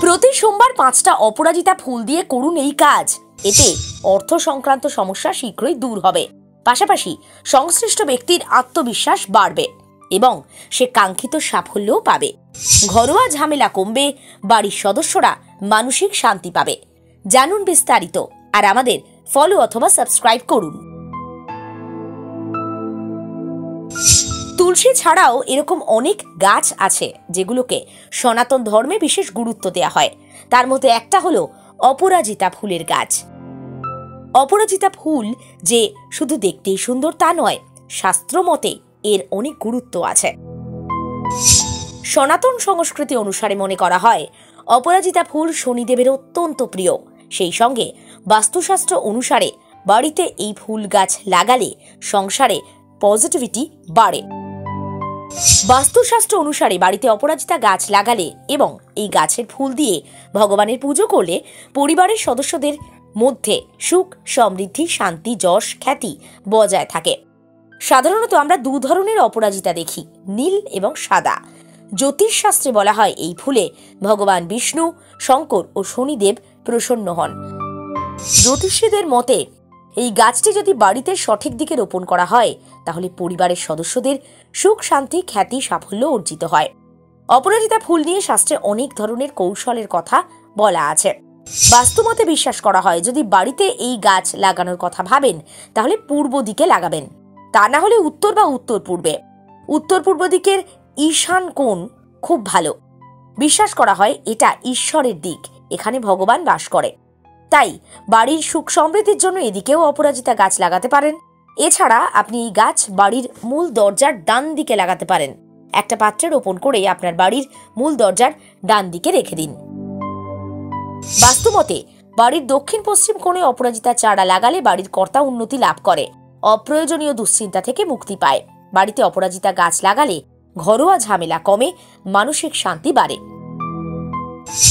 প্রতি সোমবার 5টা অপরাজিতা ফুল দিয়ে করুন এই কাজ। এতে অর্থ সংক্রান্ত সমস্যা শীঘ্রই দূর হবে, পাশাপাশি সংশ্লিষ্ট ব্যক্তির আত্মবিশ্বাস বাড়বে এবং সে কাঙ্ক্ষিত সাফল্যও পাবে। ঘরোয়া ঝামেলা কমবে, বাড়ির সদস্যরা মানসিক শান্তি পাবে। জানুন বিস্তারিত আর আমাদের ফলো অথবা সাবস্ক্রাইব করুন। তুলসী ছাড়াও এরকম অনেক গাছ আছে যেগুলোকে সনাতন ধর্মে বিশেষ গুরুত্ব দেওয়া হয়। তার মধ্যে একটা হলো অপরাজিতা ফুলের গাছ। অপরাজিতা ফুল যে শুধু দেখতেই সুন্দর তা নয়, শাস্ত্র মতে এর অনেক গুরুত্ব আছে। সনাতন সংস্কৃতি অনুসারে মনে করা হয় অপরাজিতা ফুল শনিদেবের অত্যন্ত প্রিয়। সেই সঙ্গে বাস্তুশাস্ত্র অনুসারে বাড়িতে এই ফুল গাছ লাগালে সংসারে পজিটিভিটি বাড়ে। বাস্তুশাস্ত্র অনুসারে বাড়িতে অপরাজিতা গাছ লাগালে এবং এই গাছের ফুল দিয়ে ভগবানের পুজো করলে পরিবারের সদস্যদের মধ্যে সুখ, সমৃদ্ধি, শান্তি, যশ, খ্যাতি বজায় থাকে। সাধারণত আমরা দু ধরনের অপরাজিতা দেখি, নীল এবং সাদা। জ্যোতিষশাস্ত্রে বলা হয় এই ফুলে ভগবান বিষ্ণু, শঙ্কর ও শনিদেব প্রসন্ন হন। জ্যোতিষীদের মতে এই গাছটি যদি বাড়িতে সঠিক দিকে রোপণ করা হয় তাহলে পরিবারের সদস্যদের সুখ, শান্তি, খ্যাতি, সাফল্য অর্জিত হয়। অপরাজিতা ফুল নিয়ে শাস্ত্রে অনেক ধরনের কৌশলের কথা বলা আছে। বাস্তুমতে বিশ্বাস করা হয় যদি বাড়িতে এই গাছ লাগানোর কথা ভাবেন তাহলে পূর্ব দিকে লাগাবেন, তা না হলে উত্তর বা উত্তর পূর্বে। উত্তর পূর্ব দিকের ঈশান কোণ খুব ভালো। বিশ্বাস করা হয় এটা ঈশ্বরের দিক, এখানে ভগবান বাস করে। তাই বাড়ির সুখ সমৃদ্ধির জন্য এদিকেও অপরাজিতা গাছ লাগাতে পারেন। এছাড়া আপনি এই গাছ বাড়ির মূল দরজার ডান দিকে লাগাতে পারেন। একটা পাত্রে রোপণ করে আপনার বাড়ির মূল দরজার ডান দিকে রেখে দিন। বাস্তুমতে বাড়ির দক্ষিণ পশ্চিম কোণে অপরাজিতা চারা লাগালে বাড়ির কর্তা উন্নতি লাভ করে, অপ্রয়োজনীয় দুশ্চিন্তা থেকে মুক্তি পায়। বাড়িতে অপরাজিতা গাছ লাগালে ঘরোয়া ঝামেলা কমে, মানসিক শান্তি বাড়ে।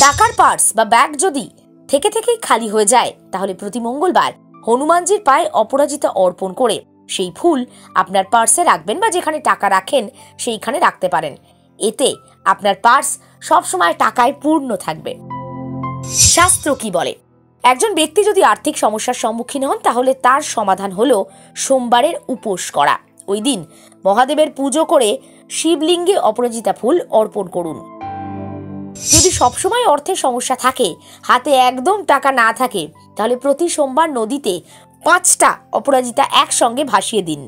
টাকার পার্স বা ব্যাগ যদি থেকেই খালি হয়ে যায় তাহলে প্রতি মঙ্গলবার হনুমানজির পায়ে অপরাজিতা অর্পণ করে সেই ফুল আপনার পার্সে রাখবেন বা যেখানে টাকা রাখেন সেইখানে রাখতে পারেন। এতে আপনার পার্স সবসময় টাকায় পূর্ণ থাকবে। শাস্ত্র কি বলে? একজন ব্যক্তি যদি আর্থিক সমস্যার সম্মুখীন হন তাহলে তার সমাধান হলো সোমবারের উপোস করা। ওই দিন মহাদেবের পুজো করে শিবলিঙ্গে অপরাজিতা ফুল অর্পণ করুন। যদি সবসময় অর্থের সমস্যা থাকে, হাতে একদম টাকা না থাকে, তাহলে প্রতি সোমবার নদীতে 5টা অপরাজিতা একসঙ্গে ভাসিয়ে দিন।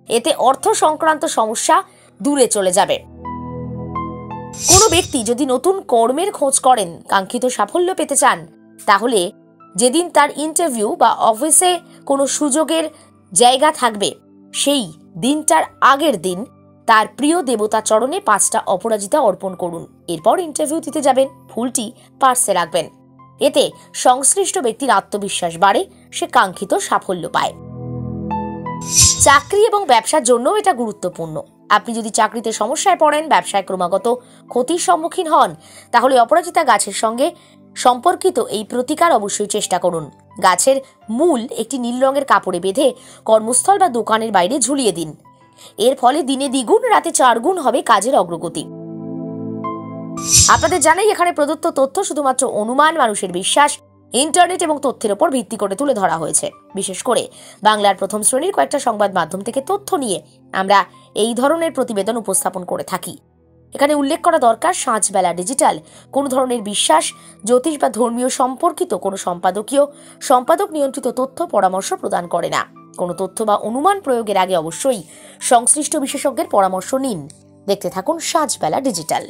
এতে অর্থ সংক্রান্ত সমস্যা দূরে চলে যাবে। কোনো ব্যক্তি যদি নতুন কর্মের খোঁজ করেন, কাঙ্ক্ষিত সাফল্য পেতে চান, তাহলে যেদিন তার ইন্টারভিউ বা অফিসে কোনো সুযোগের জায়গা থাকবে সেই দিনটার আগের দিন তার প্রিয় দেবতা চরণে 5টা অপরাজিতা অর্পণ করুন। এরপর ইন্টারভিউ দিতে যাবেন, ফুলটি পার্সে রাখবেন। এতে সংশ্লিষ্ট ব্যক্তির আত্মবিশ্বাস বাড়ে, সে কাঙ্ক্ষিত সাফল্য পায়। চাকরি এবং ব্যবসার জন্য এটা গুরুত্বপূর্ণ। আপনি যদি চাকরিতে সমস্যায় পড়েন, ব্যবসায় ক্রমাগত ক্ষতির সম্মুখীন হন, তাহলে অপরাজিতা গাছের সঙ্গে সম্পর্কিত এই প্রতিকার অবশ্যই চেষ্টা করুন। গাছের মূল একটি নীল রঙের কাপড়ে বেঁধে কর্মস্থল বা দোকানের বাইরে ঝুলিয়ে দিন। এর ফলে দিনে দ্বিগুণ, রাতে 4 গুণ হবে কাজের অগ্রগতি। আপনাদের জানাই এখানে প্রদত্ত তথ্য শুধুমাত্র অনুমান, মানুষের বিশ্বাস, ইন্টারনেট এবং তথ্যের উপর ভিত্তি করে তুলে ধরা হয়েছে। বিশেষ করে বাংলার প্রথম শ্রেণীর কয়েকটা সংবাদ মাধ্যম থেকে তথ্য নিয়ে আমরা এই ধরনের প্রতিবেদন উপস্থাপন করে থাকি। এখানে উল্লেখ করা দরকার, সাঁঝবেলা ডিজিটাল কোনো ধরনের বিশ্বাস, জ্যোতিষ বা ধর্মীয় সম্পর্কিত কোনো সম্পাদক নিয়ন্ত্রিত তথ্য পরামর্শ প্রদান করে না। কোনো তথ্য বা অনুমান প্রয়োগের আগে অবশ্যই সংশ্লিষ্ট বিশেষজ্ঞের পরামর্শ নিন। দেখতে থাকুন সাঁঝবেলা ডিজিটাল।